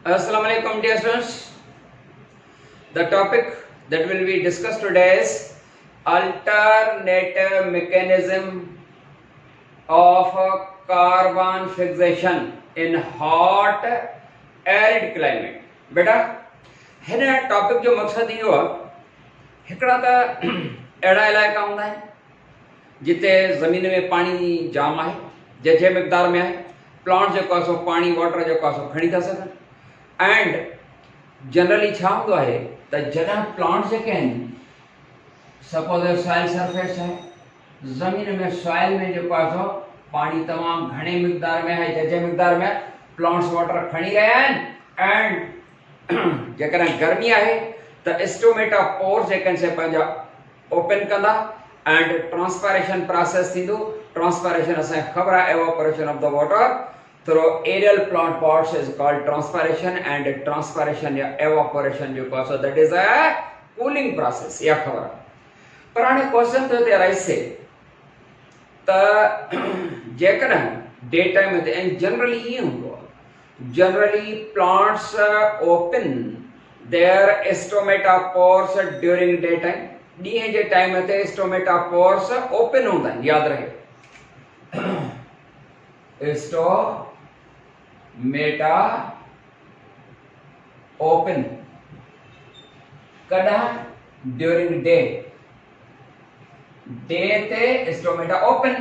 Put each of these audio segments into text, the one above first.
Assalamu alaikum dear students. The topic that will be discussed today is alternative mechanism of carbon fixation in hot arid climate. बेटा हिन topic जो मकसद इहो आहे, हिकिड़ा त अहिड़ा इलाइक़ा हूंदा आहिनि जिते ज़मीन में पाणी जाम आहे, जंहिं मिक़दार में आहे, प्लांट जेको आहे सो पाणी वाटर जेको आहे सो खणी था सघनि। एंड जनरली छा हूंदो आहे त जॾहिं प्लांट जेके आहिनि, सपोज सॉइल सरफेस है, ज़मीन में सॉइल में जेको आहे सो पाणी तमामु घणे मिक़दार में आहे, जंहिं मिक़दार में प्लांट्स वाटर खणी रहिया आहिनि। एंड जेकॾहिं गर्मी आहे त स्टोमेटा पोर्स जेके आहिनि से पंहिंजा ओपन कंदा एंड ट्रांसपायरेशन प्रोसेस थींदो। ट्रांसपायरेशन असांखे ख़बर आहे, evaporation of the water through aerial plant parts is called transpiration. And transpiration या एवापोरेशन जेको आहे so that is a cooling process, इहा ख़बर आहे। पर हाणे क्वेश्चन थियो ते राइज से त जेकॾहिं डे टाइम ते ऐं जनरली ईअं हूंदो आहे, generally plants open their stomata pores during daytime। ॾींहं जे टाइम ते स्टोमेटा पोर्स ओपन हूंदा आहिनि, यादि रहे। स्टोमेटा ओपन कॾहिं? During day. डे ते स्टोमेटा ओपन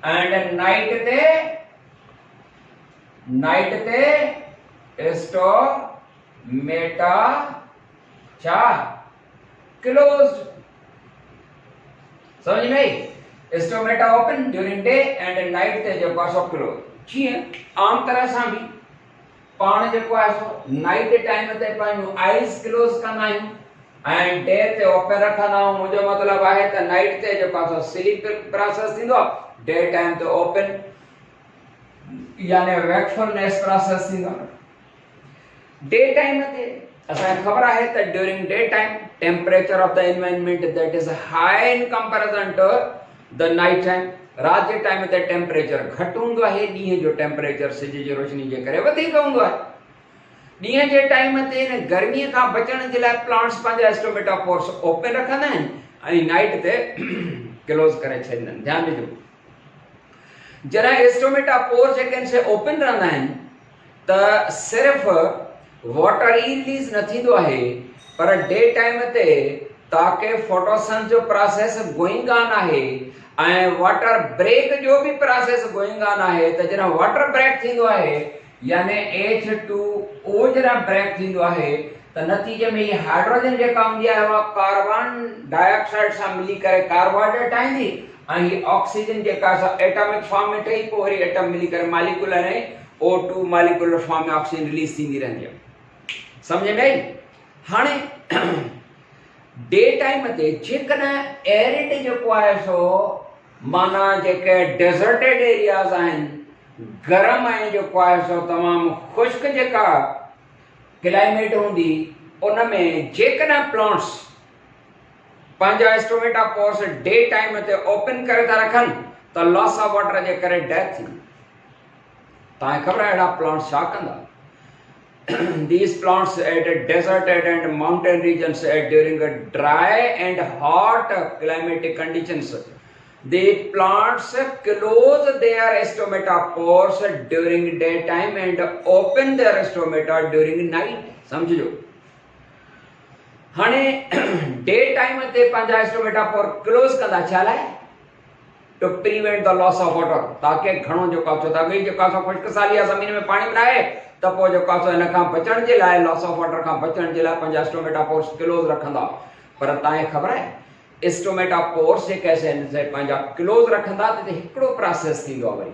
एंड नाइट ते स्टोमेटा छा? क्लोज्ड। समझ में आई? Stomata open during day and night ते जेको आहे सो क्लोज। जीअं आम तरह सां बि पाण जेको आहे सो नाइट टाइम ते पंहिंजूं आइज़ क्लोज कंदा आहियूं ऐं डे ते ओपन रखंदा आहियूं। मुंहिंजो मतिलबु आहे त नाइट ते जेको आहे सो स्लीप प्रोसेस थींदो आहे, डे टाइम ते ओपन यानी वैकफुलनेस प्रोसेस थींदो आहे। डे टाइम ते असांखे ख़बर आहे त during day time temperature of the environment that is high in comparison to the night time. रात जे टाइम ते टेम्परेचर घटि हूंदो आहे, ॾींहं जो टेम्परेचर सिज जी रोशनी जे करे वधीक हूंदो आहे। ॾींहं जे टाइम ते गर्मीअ खां बचण जे लाइ प्लांट्स पंहिंजा स्टोमेटा पोर्स ओपन रखंदा आहिनि ऐं नाइट ते क्लोज करे छॾींदा आहिनि। ध्यानु ॾिजो, जॾहिं स्टोमेटा पोर्स जेके आहिनि से ओपन रहंदा आहिनि त सिर्फ़ वाटर ई रिलीज न थींदो आहे, पर डे टाइम ते ताके फोटोसन जो प्रोसेस गोइंग ऑन आहे ऐं वाटर ब्रेक जो भी प्रोसेस गोइंग ऑन आहे। त जॾहिं वाटर ब्रेक थींदो आहे यानी H2O जॾहिं ब्रेक थींदो आहे त नतीजे में ये हाइड्रोजन जेका हूंदी आहे उहा कार्बन डाइऑक्साइड सां मिली करे कार्बोहाइड्रेट ठाहींदी ऐं ही ऑक्सीजन जेका एटॉमिक फॉर्म में ठही पोइ वरी एटम मिली करे मॉलिक्यूलर ऐं O2 मॉलिक्यूलर फॉर्म में ऑक्सीजन रिलीज थींदी रहंदी आहे। समझ में आई? हाणे डे टाइम ते जेकॾहिं एरिड जेको आहे सो माना जेके डेजर्टेड एरियाज़ आहिनि, गरम ऐं जेको आहे सो तमामु ख़ुश्क जेका क्लाइमेट हूंदी, उन में जेकॾहिं प्लांट्स पंहिंजा स्टोमेटा पोर्स डे टाइम ते ओपन करे था रखनि त लॉस ऑफ वाटर जे करे डेथ थींदी। तव्हांखे ख़बर आहे अहिड़ा प्लांट्स छा कंदा? These plants at deserted and mountain regions during dry and hot climatic conditions, the plants close their stomata pores during daytime and open their stomata during night। समझो, हाणे डे टाइम ते पंहिंजा स्टोमेटा पोर क्लोज कंदा छा लाइ? To prevent the loss of water, ताकि घणो जेको आहे ताकि जेको आहे ख़ुश्क साली आहे, ज़मीन में पाणी न आहे त पोइ जेको आहे हिन खां बचण जे लाइ, लॉस ऑफ वाटर खां बचण जे लाइ पंहिंजा स्टोमेटा पोर्स क्लोज रखंदा। पर तव्हांखे ख़बर आहे स्टोमेटा पोर्स जेके आहिनि से पंहिंजा क्लोज रखंदा त हिकिड़ो प्रोसेस थींदो आहे, वरी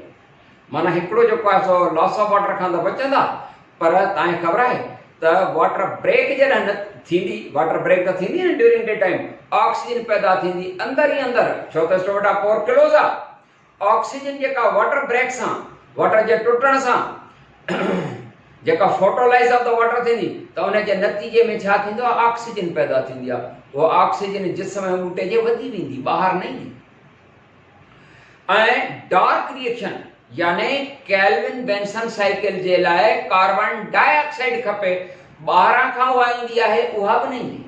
माना हिकिड़ो जेको आहे सो लॉस ऑफ वाटर खां त बचंदा, पर तव्हांखे ख़बर आहे त वाटर ब्रेक जॾहिं न थींदी, वाटर ब्रेक त थींदी न ड्यूरिंग डे टाइम, ऑक्सीजन पैदा थींदी अंदर ई अंदर, छो त स्टोमेटा पोर क्लोज आहे। ऑक्सीजन जेका वाटर ब्रेक सां, वाटर जे टुटण सां जेका फोटोलाइज ऑफ द वाटर थींदी त उन जे नतीजे में छा थींदो आहे? ऑक्सीजन पैदा थींदी आहे। वो ऑक्सीजन जिस्म में ॿूटे जे वधी वेंदी, ॿाहिरि न ईंदी। डार्क रिएक्शन यानी केल्विन बेंसन साइकिल जे लाए कार्बन डाइऑक्साइड खपे, ॿाहिरां खां उहा ईंदी आहे, उहा बि न ईंदी।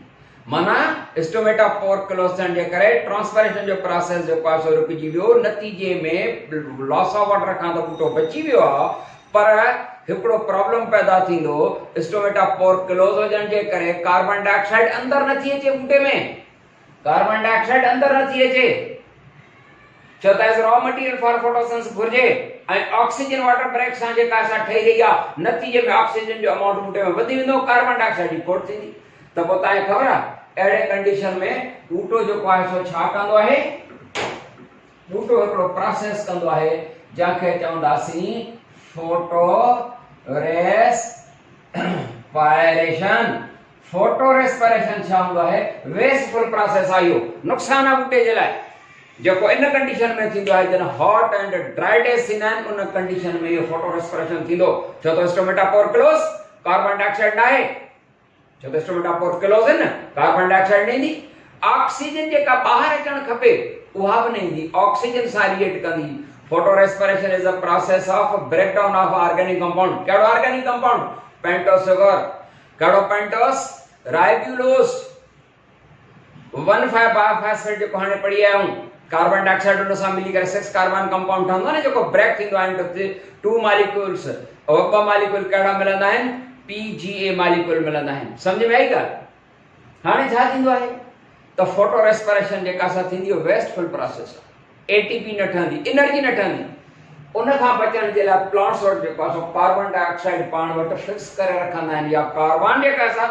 माना स्टोमेटोपोरक्लोसन जे करे ट्रांसपिरेशन जो प्रोसेस जेको आहे सो रुकिजी वियो, नतीजे में लॉस ऑफ वाटर खां त ॿूटो बची वियो आहे, पर हिकिड़ो प्रॉब्लम पैदा थींदो, स्टोमेटोपोरक्लोस हुजण जे करे कार्बन डाइऑक्साइड अंदर नथी अचे ॿूटे में, कार्बन डाइऑक्साइड अंदर नथी अचे, छो त as raw material for photosynthesis घुर्जे, ऐं ऑक्सीजन वाटर ब्रेक सां जेका असां ठही रही आहे, नतीजे में ऑक्सीजन जो अमाउंट ॿूटे में वधी वेंदो, कार्बन डाइऑक्साइड जी खोट थींदी। त पोइ तव्हांखे ख़बर आहे अहिड़े कंडीशन में ॿूटो जेको आहे सो छा कंदो आहे, ॿूटो हिकिड़ो प्रोसेस कंदो आहे जंहिंखे चवंदासीं फोटो रेस्पिरेशन। फोटो रेस्पिरेशन छा हूंदो आहे, वेस्टफुल प्रोसेस आहे, इहो नुक़सान आहे ॿूटे जे लाइ, जेको इन कंडीशन में थींदो आहे जॾहिं हॉट एंड ड्राई डेज थींदा आहिनि, उन कंडीशन में इहो फोटो रेस्पिरेशन थींदो, छो त स्टोमेटोपोरक्लोस कार्बन डाइऑक्साइड न आहे, छो त स्टोमेटोपोरक्लोस न कार्बन डाइऑक्साइड न ईंदी, ऑक्सीजन जेका ॿाहिरि अचणु खपे उहा बि न ईंदी, ऑक्सीजन सां रिएक्ट कंदी। Photo respiration is a process of breakdown of organic compound. कहिड़ो ऑर्गेनिक कंपाउंड, पेंटोस शुगर, कहिड़ो पेंटोस, राइबुलोस 1,5 बायोफॉस्फेट जेको हाणे पढ़ी आया आहियूं, कार्बन डाइऑक्साइड उन सां मिली करे 6 कार्बन कंपाउंड ठहंदो आहे न, जेको ब्रेक थींदो आहे इंटू 2 मॉलिक्यूल्स, और 2 मॉलिक्यूल कहिड़ा मिलंदा आहिनि, PGA मॉलिक्यूल मिलंदा आहिनि। सम्झ में आई ॻाल्हि? हाणे छा थींदो आहे त फोटो रेस्पिरेशन जेका असां थींदी आहे वेस्टफुल प्रोसेस आहे, ATP न ठहंदी, एनर्जी न ठहंदी, उन खां बचण जे लाइ प्लांट्स वटि जेको आहे सो कार्बन डाइऑक्साइड पाण वटि फिक्स करे रखंदा आहिनि, या कार्बन जेका असां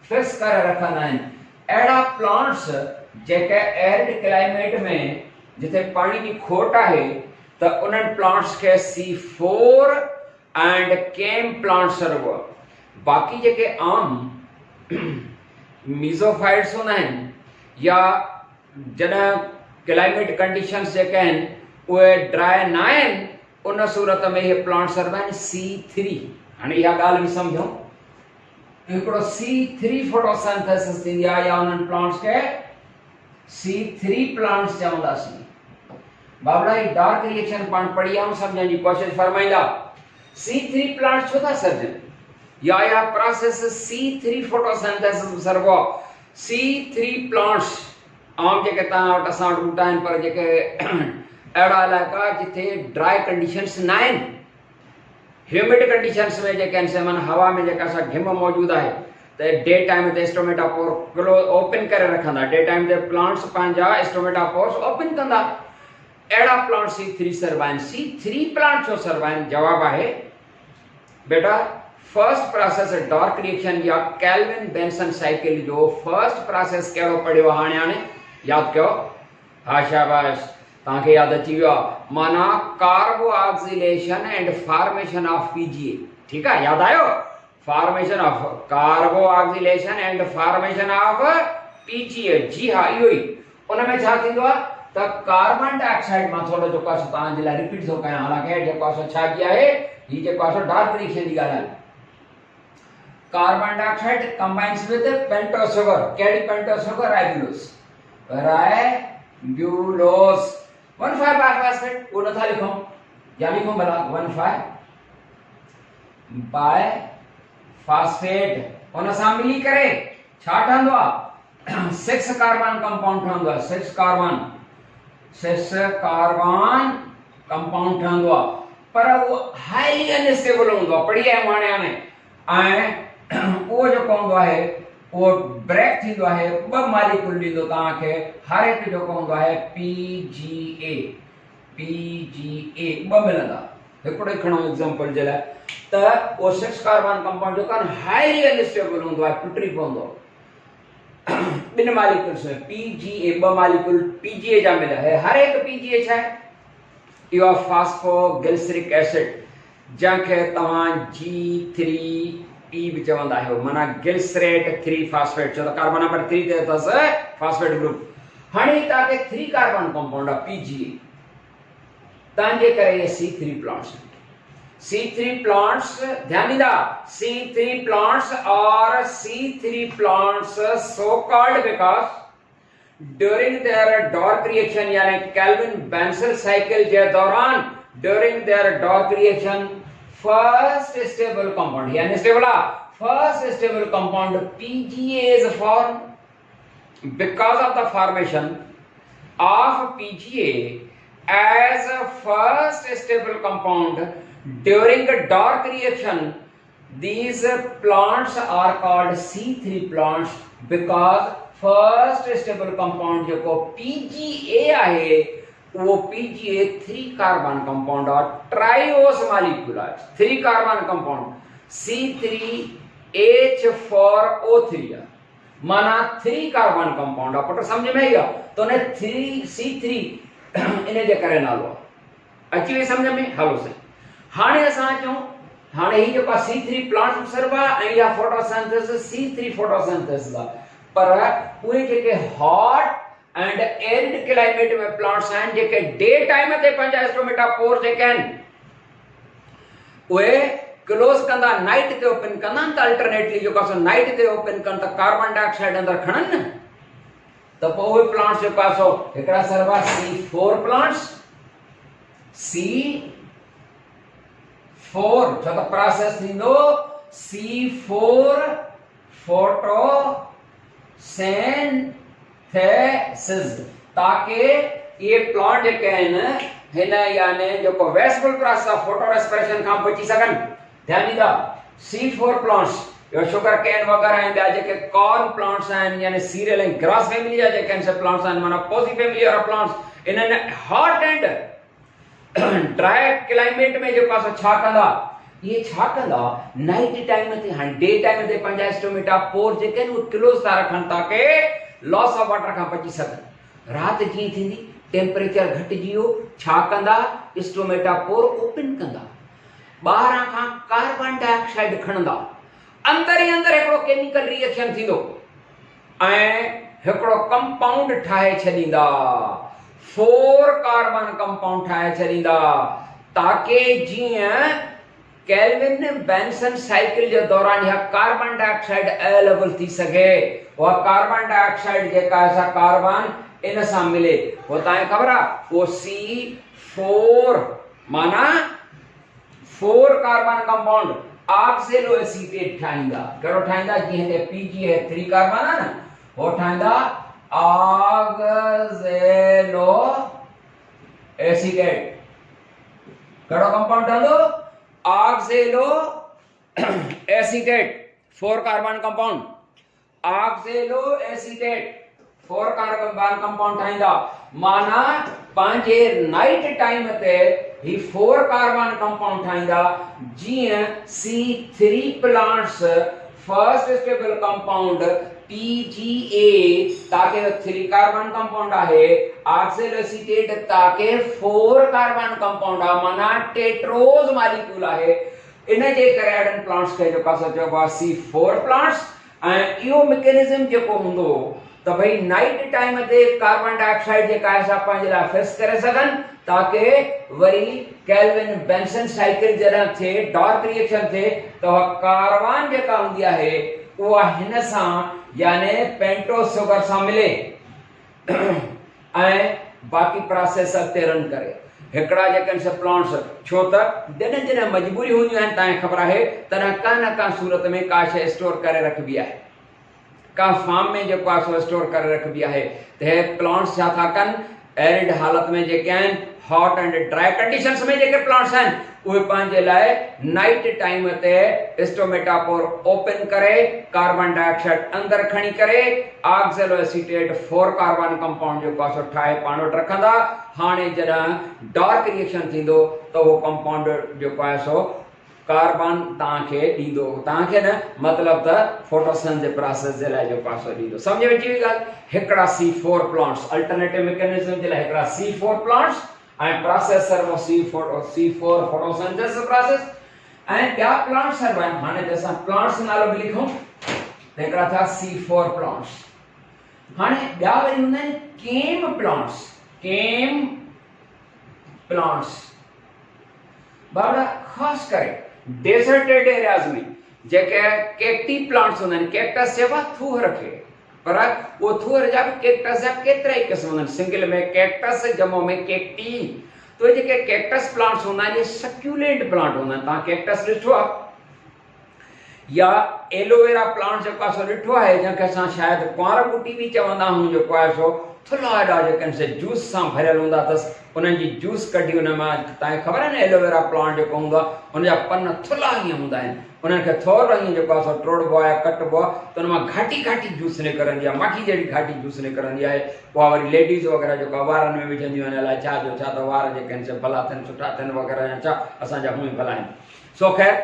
फिक्स करे रखंदा आहिनि। अहिड़ा प्लांट्स जेके एरिड क्लाइमेट में जिथे पानी जी खोट आहे, त उन्हनि प्लांट्स खे C4 एंड केम प्लांट सर्व। बाक़ी जेके आम मीज़ोफाइट्स हूंदा आहिनि, या जॾहिं क्लाइमेट कंडीशंस जेके आहिनि उहे ड्राई न आहिनि, उन सूरत में इहे प्लांट सर्व आहिनि C3। हाणे इहा ॻाल्हि बि सम्झो, हिकिड़ो C3 फोटोसिंथेसिस थींदी आहे, या उन्हनि प्लांट्स खे C3 प्लांट्स चवंदासीं। बाबड़ा ही डार्क रिएक्शन पाण पढ़ी आऊं, समझण जी कोशिश फरमाईंदा। C3 प्लांट छो था सर्जन, या process C3 photosynthesis servo. C3 plants आम जेके तव्हां वटि असां वटि ॿूटा आहिनि, पर जेके अहिड़ा इलाइक़ा जिथे ड्राई कंडीशंस न आहिनि, ह्यूमिड कंडीशंस में जेके आहिनि, माना हवा में जेका सा घिम मौजूद है, तो डे टाइम ते स्टोमेटोपोर ओपन करे रखंदा, डे टाइम ते प्लांट्स पंहिंजा स्टोमेटोपोर्स ओपन कंदा। अहिड़ा प्लांट C3 सर्व आहिनि। C3 प्लांट छो सर्व आहिनि? जवाब आहे बेटा, फर्स्ट प्रोसेस डार्क रिएक्शन या केल्विन बेंसन साइकिल जो फर्स्ट प्रोसेस कहिड़ो पढ़ियो हाणे याद कयो? हा शाबाश, तव्हांखे याद अची वियो आहे। माना carboxylation and formation of PGA। ठीक है, याद आयो? Formation of carboxylation and formation of PGA। जी हाँ, इहो ई। उनमें छा थींदो आहे त कार्बन डाइऑक्साइड मां थोड़ो जेको आहे तव्हांजे लाइ रिपीट थो कयां, हालांकि जेको आहे छा जी आहे, ही जेको आहे डार्क रिएक्शन जी ॻाल्हि आहे। Carbon dioxide combines with pentose sugar. कहिड़ी पेंटोस शुगर? राइबुलोस। राइबुलोस 1,5 बायोफॉस्फेट, वो नथा लिखो या लिखो भला 1,5 बायोफॉस्फेट। उन सां मिली करे छा ठहंदो आहे? 6 कार्बन कंपाउंड ठहंदो आहे। 6 कार्बन कंपाउंड ठहंदो आहे, पर वो हाईली अनस्टेबल हूंदो आहे। पढ़ी आहियूं हाणे ऐं उहो जेको हूंदो आहे उहो ब्रेक थींदो आहे, 2 मॉलिक्यूल ॾींदो तव्हांखे। हर हिकु जेको हूंदो आहे PGA 2 मिलंदा। हिकिड़ो खणो एग्जांपल जे लाइ, त उहो 6 कार्बन कंपाउंड जेको आहे हाईली अनस्टेबल हूंदो आहे, टुटी पवंदो। 2 मॉलिक्यूल्स में PGA 2 मॉलिक्यूल PGA जा मिलिया है। हर एक PGA छा आहे? इहो फास्फोग्लिसरिक एसिड, जंहिंखे तव्हां G3P भी चवंदा आहियो, माना गिल्सरेट 3 फास्फेट। छो त कार्बन नंबर 3 ते अथसि फास्फेट ग्रुप। हाणे तव्हांखे 3 कार्बन कंपाउंड आहे PGA, तंहिंजे करे ये C3 प्लांट्स। C3 प्लांट्स ध्यान ॾींदा, C3 प्लांट्स और C3 plants so called because during their dark reaction यानी केल्विन बेंसन साइकिल जे दौरान during their dark reaction first stable compound यानी stable first stable compound PGA is formed because of the formation of PGA as a first stable compound during a dark reaction. These plants are called C3 plants because first stable compound जो PGA है वो PGA 3 carbon compound और ट्राइओस molecule 3 carbon compound C3H4O3 माना 3 carbon compound आप तो समझ में आया तो ने 3C3 इन्हें जे करे नालो अची वे समझ में हलो से हाणे असां चऊं हाणे ही जो C3 प्लांट सर्वा या फोटोसिंथेसिस C3 फोटोसिंथेसिस पर उहे जेके हॉट एंड एरिड क्लाइमेट में प्लांट्स आहिनि जेके डे टाइम ते पंहिंजा स्टोमेटा पोर जेके आहिनि उहे क्लोज कंदा नाइट ते ओपन कंदा त अल्टरनेटली जो कासो नाइट ते ओपन कन त कार्बन डाइऑक्साइड अंदर खणन न त पोइ उहे प्लांट्स जो कासो हिकड़ा सर्वा C4 प्लांट्स C4 छो त प्रोसेस थींदो C4 फोटोसिंथेसिस ताकि ये प्लांट जेके आहिनि हिन याने जेको wasteful process of photo respiration खां बची सघनि ध्यान ॾींदा C4 प्लांट्स यो शुगर केन वगैरह आहिनि ॿिया जेके कॉर्न प्लांट्स आहिनि यानी सीरियल ऐं ग्रास फैमिली जा जेके आहिनि प्लांट्स आहिनि माना पोसी फैमिली वारा प्लांट्स इन्हनि हॉट एंड ड्राई क्लाइमेट में जो कासो छा कंदा ये छा कंदा नाइट टाइम ते हाणे डे टाइम ते पंहिंजा स्टोमेटा पोर जेके आहिनि उहे क्लोज था रखनि ताकि लॉस ऑफ वाटर खां बची सघनि राति जीअं थींदी टेम्परेचर घटिजी वियो छा कंदा स्टोमेटा पोर ओपन कंदा ॿाहिरां खां कार्बन डाइऑक्साइड खणंदा अंदर ही अंदर हिकिड़ो केमिकल रिएक्शन थींदो ऐं हिकिड़ो कंपाउंड ठाहे छॾींदा 4 कार्बन कंपाउंड ठाहे छॾींदा ताकि जीअं केल्विन बेंसन साइकिल जे दौरान यह कार्बन डाइऑक्साइड अवेलेबल थी सके वह कार्बन डाइऑक्साइड जेका सा कार्बन इन सां मिले वो तव्हांखे ख़बर आहे वो C4 माना 4 कार्बन कंपाउंड ऑक्सेलो एसीटेट ठाहींदा कहिड़ो ठाहींदा जीअं ते PG है 3 कार्बन आहे न वो ठाहींदा ऑक्सेलो एसीटेट कहिड़ो कंपाउंड ठहंदो oxaloacetate 4 carbon compound oxaloacetate 4 carbon compound ठाहींदा माना पंहिंजे नाइट टाइम ते ही 4 कार्बन कंपाउंड ठाहींदा जीअं C3 plants first stable compound PGA ताकि 3 कार्बन कंपाउंड आहे ऑक्सेलो एसीटेट ताकि 4 कार्बन कंपाउंड आहे माना टेट्रोज मॉलिक्यूल आहे इन जे करे एडन प्लांट्स खे जो कासो चइबो आहे C4 प्लांट्स ऐं इहो मैकेनिज्म जेको हूंदो त भाई नाइट टाइम ते कार्बन डाइऑक्साइड जेका आहे सा पंहिंजे लाइ फिक्स करे सघनि ताकि वरी केल्विन बेंसन साइकिल जॾहिं थिए डार्क रिएक्शन थिए त कार्बन जेका हूंदी आहे उहा हिन सां यानी पेंटोस शुगर सां मिले ऐं बाक़ी प्रोसेस अॻिते रन करे हिकड़ा जेके प्लांट्स छो त जॾहिं जॾहिं मजबूरी हूंदियूं आहिनि तव्हांखे ख़बर आहे तॾहिं का न का सूरत में का शइ स्टोर करे रखबी आहे का फार्म में जेको आहे सो स्टोर करे रखबी आहे त हे प्लांट्स छा था कनि एरिड हालत में जेके आहिनि हॉट एंड ड्राई कंडीशंस में जेके प्लांट्स आहिनि उहे पंहिंजे लाइ नाइट टाइम ते स्टोमेटा पोर ओपन करे कार्बन डाइऑक्साइड अंदर खणी करे ऑक्सेलो एसीटेट 4 कार्बन कंपाउंड जो कासो ठाहे पाण वटि रखंदा हाणे जॾहिं डार्क रिएक्शन थींदो त उहो कंपाउंड जेको आहे सो कार्बन तव्हांखे ॾींदो तव्हांखे न मतिलब त फोटोसिंथेसिस प्रोसेस जे लाइ जो कासो ॾींदो सम्झ में अची वई ॻाल्हि हिकड़ा C4 प्लांट्स अल्टरनेटिव मैकेनिज्म जे लाइ हिकड़ा C4 plants and process servo C4 photosynthesis process and क्या plants servo माने जैसा plants नालो भी लिखूं देखा था C4 plants हाने क्या वरी हुंदा केम plants बड़ा खास करे डेजर्टेड एरियाज में जेके कैक्टी प्लांट्स हुंदा कैक्टस सेवा थूह रखे पर वो थूर जा केक्टस जा केतरा ही किस्म सिंगल में कैक्टस जमो में कैक्टी तो जेके कैक्टस प्लांट्स होंदा आहिनि, सक्यूलेंट प्लांट होंदा आहिनि। तव्हां कैक्टस ॾिठो आहे या एलोवेरा प्लांट जेको आहे सो ॾिठो आहे, जंहिंखे असां शायदि कुंवार ॿूटी बि चवंदा आहियूं, जेको आहे सो थुल्हा एॾा जेके आहिनि से जूस सां भरियल हूंदा अथसि, उन्हनि जी जूस कढी उन मां। तव्हांखे ख़बर आहे न एलोवेरा प्लांट जेको हूंदो आहे उनजा पन थुल्हा ईअं हूंदा आहिनि, उन्हनि खे थोरो ईअं जेको आहे सो टोड़बो आहे, कटबो आहे, त उन मां घाटी घाटी जूस निकिरंदी आहे, माखी जहिड़ी घाटी जूस निकिरंदी आहे। उहा वरी लेडीज़ वग़ैरह जेको आहे वारनि में विझंदियूं आहिनि, अलाए छा जो छा, त वार जेके आहिनि से भला थियनि, सुठा थियनि वग़ैरह, या छा असांजा हूअं ई भला आहिनि। सो ख़ैर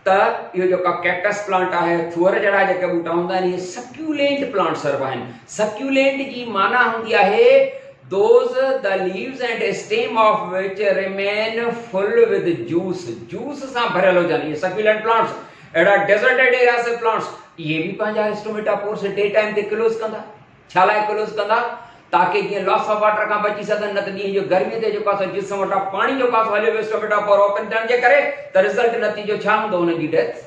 त इहो जेका कैक्टस प्लांट आहे, थुअर जहिड़ा जेके ॿूटा हूंदा आहिनि, इहे सक्यूलेंट प्लांट सर्व आहिनि। सक्यूलेंट जी माना हूंदी आहे those the leaves and stem of which remain full with juice, juice सां भरियल हुजनि, ये सक्यूलेंट प्लांट्स। अहिड़ा डेजर्टेड एरिया से प्लांट्स ये भी पंहिंजा स्टोमेटा पोर्स डे टाइम ते क्लोज कंदा। छा लाइ क्लोज कंदा? ताकि जीअं लॉस ऑफ वाटर खां बची सघनि, न त ॾींहं जो गर्मी ते जेको आहे जिस्म वटां पाणी जेको आहे हलियो वियो स्टोमेटा पोर ओपन थियण जे करे, त रिज़ल्ट नतीजो छा हूंदो हुन जी डेथ।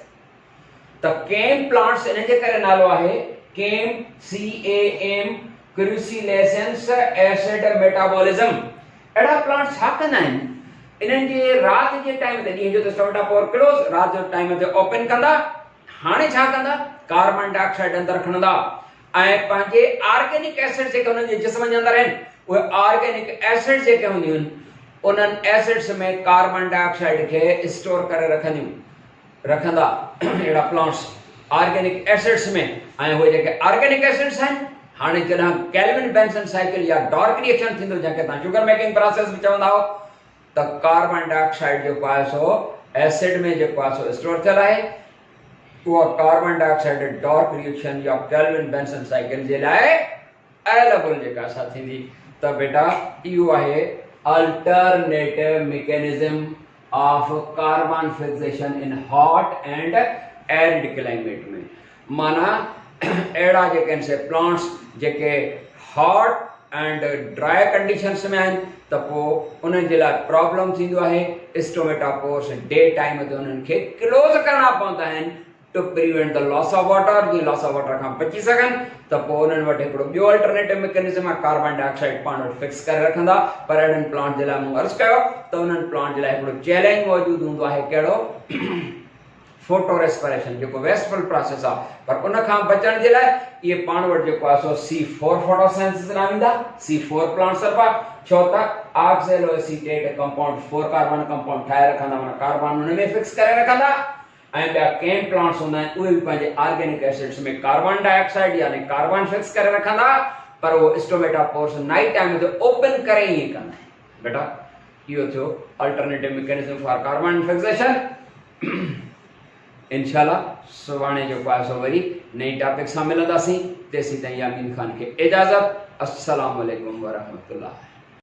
त केम प्लांट्स इन जे करे नालो आहे केम, CAM, क्रूसिलेसेंस एसिड मेटाबॉलिज्म। अहिड़ा प्लांट छा कंदा आहिनि, इन्हनि जे राति जे टाइम ते, ॾींहं जो त स्टोमेटा पोर क्लोज, राति जो टाइम ते ओपन कंदा। हाणे छा कंदा, कार्बन डाइऑक्साइड अंदरि खणंदा ऐं पंहिंजे ऑर्गेनिक एसिड जेके हुननि जे जिस्म जे अंदरि आहिनि, उहे ऑर्गेनिक एसिड जेके हूंदियूं आहिनि, उन्हनि एसिड्स में कार्बन डाइऑक्साइड खे स्टोर करे रखंदा अहिड़ा प्लांट्स ऑर्गेनिक एसिड्स में। ऐं उहे जेके ऑर्गेनिक एसिड्स आहिनि, हाणे जॾहिं केल्विन बेंसन साइकिल या डार्क रिएक्शन थींदो, जंहिंखे तव्हां शुगर मेकिंग प्रोसेस बि चवंदा हो, त कार्बन डाइऑक्साइड जेको आहे सो एसिड में जेको आहे सो स्टोर थियल आहे। उहा कार्बन डाइऑक्साइड डार्क रिएक्शन या केल्विन बेंसन साइकिल जे लाइ अवेलेबल जेका छा थींदी। त बेटा इहो आहे alternative mechanism of carbon fixation in hot and arid climate में। माना अहिड़ा जेके आहिनि से प्लांट्स जेके हॉट एंड ड्राई कंडीशंस में आहिनि, त पोइ उन्हनि जे लाइ प्रॉब्लम थींदो आहे। स्टोमेटा पोर्स डे टाइम ते उन्हनि खे क्लोज करणा पवंदा आहिनि to prevent the loss of water, जीअं लॉस ऑफ वाटर खां बची सघनि। त पोइ उन्हनि वटि हिकिड़ो ॿियो अल्टरनेटिव मैकेनिज्म आहे, कार्बन डाइऑक्साइड पाण वटि फिक्स करे रखंदा। पर अहिड़नि प्लांट जे लाइ मूं अर्ज़ु कयो त उन्हनि प्लांट जे लाइ हिकिड़ो चैलेंज मौजूदु हूंदो आहे, कहिड़ो? फोटो रेस्पिरेशन, जेको वेस्टफुल प्रोसेस आहे। पर उन खां बचण जे लाइ इहे पाण वटि जेको आहे सो C4 फोटोसिंथेसिस लाहींदा। C4 प्लांट सर्व आहे, छो त ऑक्सैलोएसीटेट कंपाउंड 4 कार्बन कंपाउंड ठाहे रखंदा, माना कार्बन उन में फिक्स करे रखंदा। ऐं ॿिया केम प्लांट्स हूंदा आहिनि, उहे बि पंहिंजे ऑर्गेनिक एसिड्स में कार्बन डाइऑक्साइड यानी कार्बन फिक्स करे रखंदा, पर उहो स्टोमेटा पोर्स नाइट टाइम ते ओपन करे ई कंदा आहिनि। बेटा इहो थियो alternative mechanism for carbon fixation. इंशाल्लाह सुभाणे जेको आहे सो वरी नई टॉपिक सां मिलंदासीं। तेसीं ताईं यामीन ख़ान खे इजाज़त। अस्सलामु अलैकुम वरहमतुल्लाह।